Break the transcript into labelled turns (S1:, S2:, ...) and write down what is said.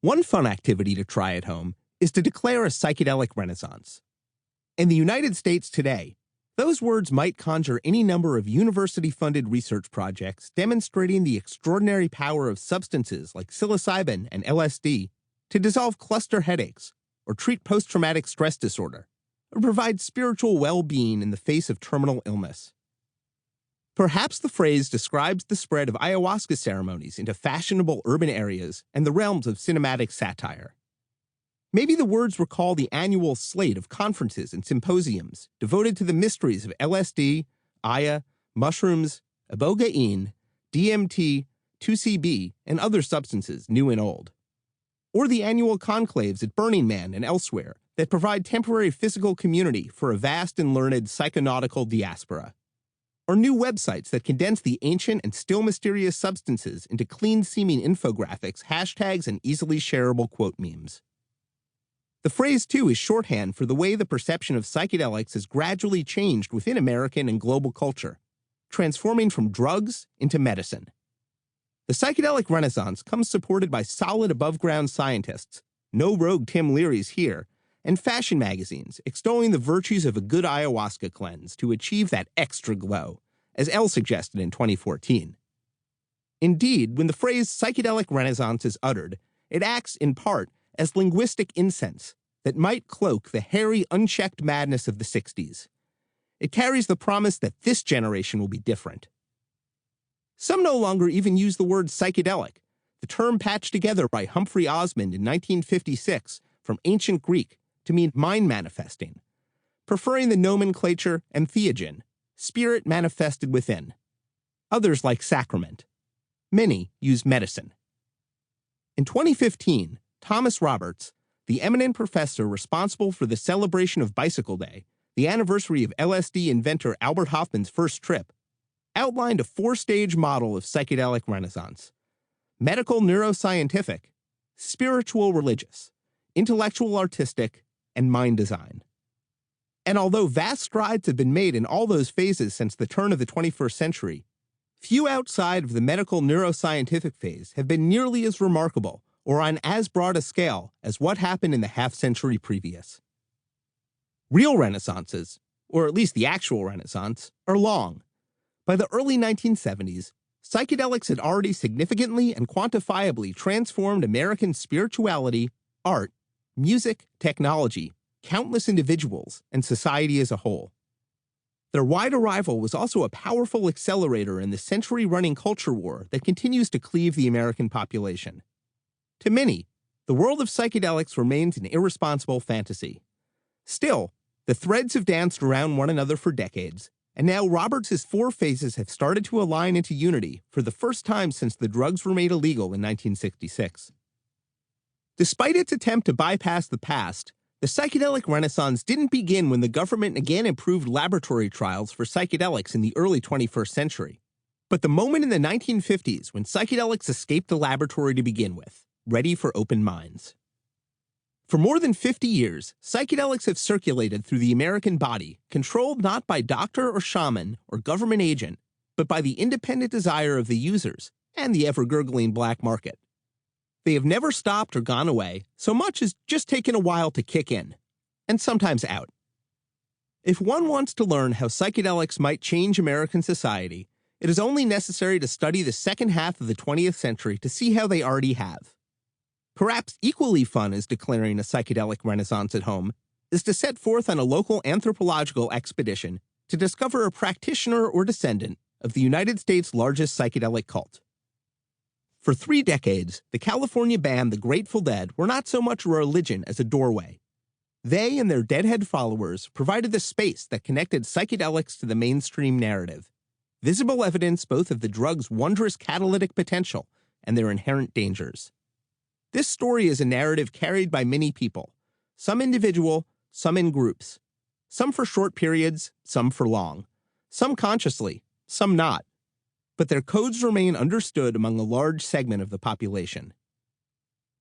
S1: One fun activity to try at home is to declare a psychedelic renaissance. In the United States today, those words might conjure any number of university-funded research projects demonstrating the extraordinary power of substances like psilocybin and LSD to dissolve cluster headaches, or treat post-traumatic stress disorder, or provide spiritual well-being in the face of terminal illness. Perhaps the phrase describes the spread of ayahuasca ceremonies into fashionable urban areas and the realms of cinematic satire. Maybe the words recall the annual slate of conferences and symposiums devoted to the mysteries of LSD, Aya, mushrooms, ibogaine, DMT, 2CB, and other substances new and old. Or the annual conclaves at Burning Man and elsewhere that provide temporary physical community for a vast and learned psychonautical diaspora. Or new websites that condense the ancient and still mysterious substances into clean-seeming infographics, hashtags, and easily shareable quote memes. The phrase, too, is shorthand for the way the perception of psychedelics has gradually changed within American and global culture, transforming from drugs into medicine. The psychedelic renaissance comes supported by solid above-ground scientists, no rogue Tim Learys here, and fashion magazines extolling the virtues of a good ayahuasca cleanse to achieve that extra glow, as Elle suggested in 2014. Indeed, when the phrase psychedelic renaissance is uttered, it acts, in part, as linguistic incense that might cloak the hairy, unchecked madness of the 60s. It carries the promise that this generation will be different. Some no longer even use the word psychedelic, the term patched together by Humphrey Osmond in 1956 from ancient Greek to mean mind manifesting, preferring the nomenclature entheogen, spirit manifested within. Others like sacrament. Many use medicine. In 2015, Thomas Roberts, the eminent professor responsible for the celebration of Bicycle Day, the anniversary of LSD inventor Albert Hofmann's first trip, outlined a 4-stage model of psychedelic renaissance: medical neuroscientific, spiritual religious, intellectual artistic, and mind design. And although vast strides have been made in all those phases since the turn of the 21st century, few outside of the medical neuroscientific phase have been nearly as remarkable or on as broad a scale as what happened in the half-century previous. Real renaissances, or at least the actual Renaissance, are long. By the early 1970s, psychedelics had already significantly and quantifiably transformed American spirituality, art, music, technology, countless individuals, and society as a whole. Their wide arrival was also a powerful accelerator in the century-running culture war that continues to cleave the American population. To many, the world of psychedelics remains an irresponsible fantasy. Still, the threads have danced around one another for decades, and now Roberts' 4 phases have started to align into unity for the first time since the drugs were made illegal in 1966. Despite its attempt to bypass the past, the psychedelic renaissance didn't begin when the government again approved laboratory trials for psychedelics in the early 21st century, but the moment in the 1950s when psychedelics escaped the laboratory to begin with, ready for open minds. For more than 50 years, psychedelics have circulated through the American body, controlled not by doctor or shaman or government agent, but by the independent desire of the users and the ever-gurgling black market. They have never stopped or gone away, so much as just taken a while to kick in, and sometimes out. If one wants to learn how psychedelics might change American society, it is only necessary to study the second half of the 20th century to see how they already have. Perhaps equally fun as declaring a psychedelic renaissance at home is to set forth on a local anthropological expedition to discover a practitioner or descendant of the United States' largest psychedelic cult. For 3 decades, the California band The Grateful Dead were not so much a religion as a doorway. They and their Deadhead followers provided the space that connected psychedelics to the mainstream narrative, visible evidence both of the drug's wondrous catalytic potential and their inherent dangers. This story is a narrative carried by many people, some individual, some in groups, some for short periods, some for long, some consciously, some not. But their codes remain understood among a large segment of the population.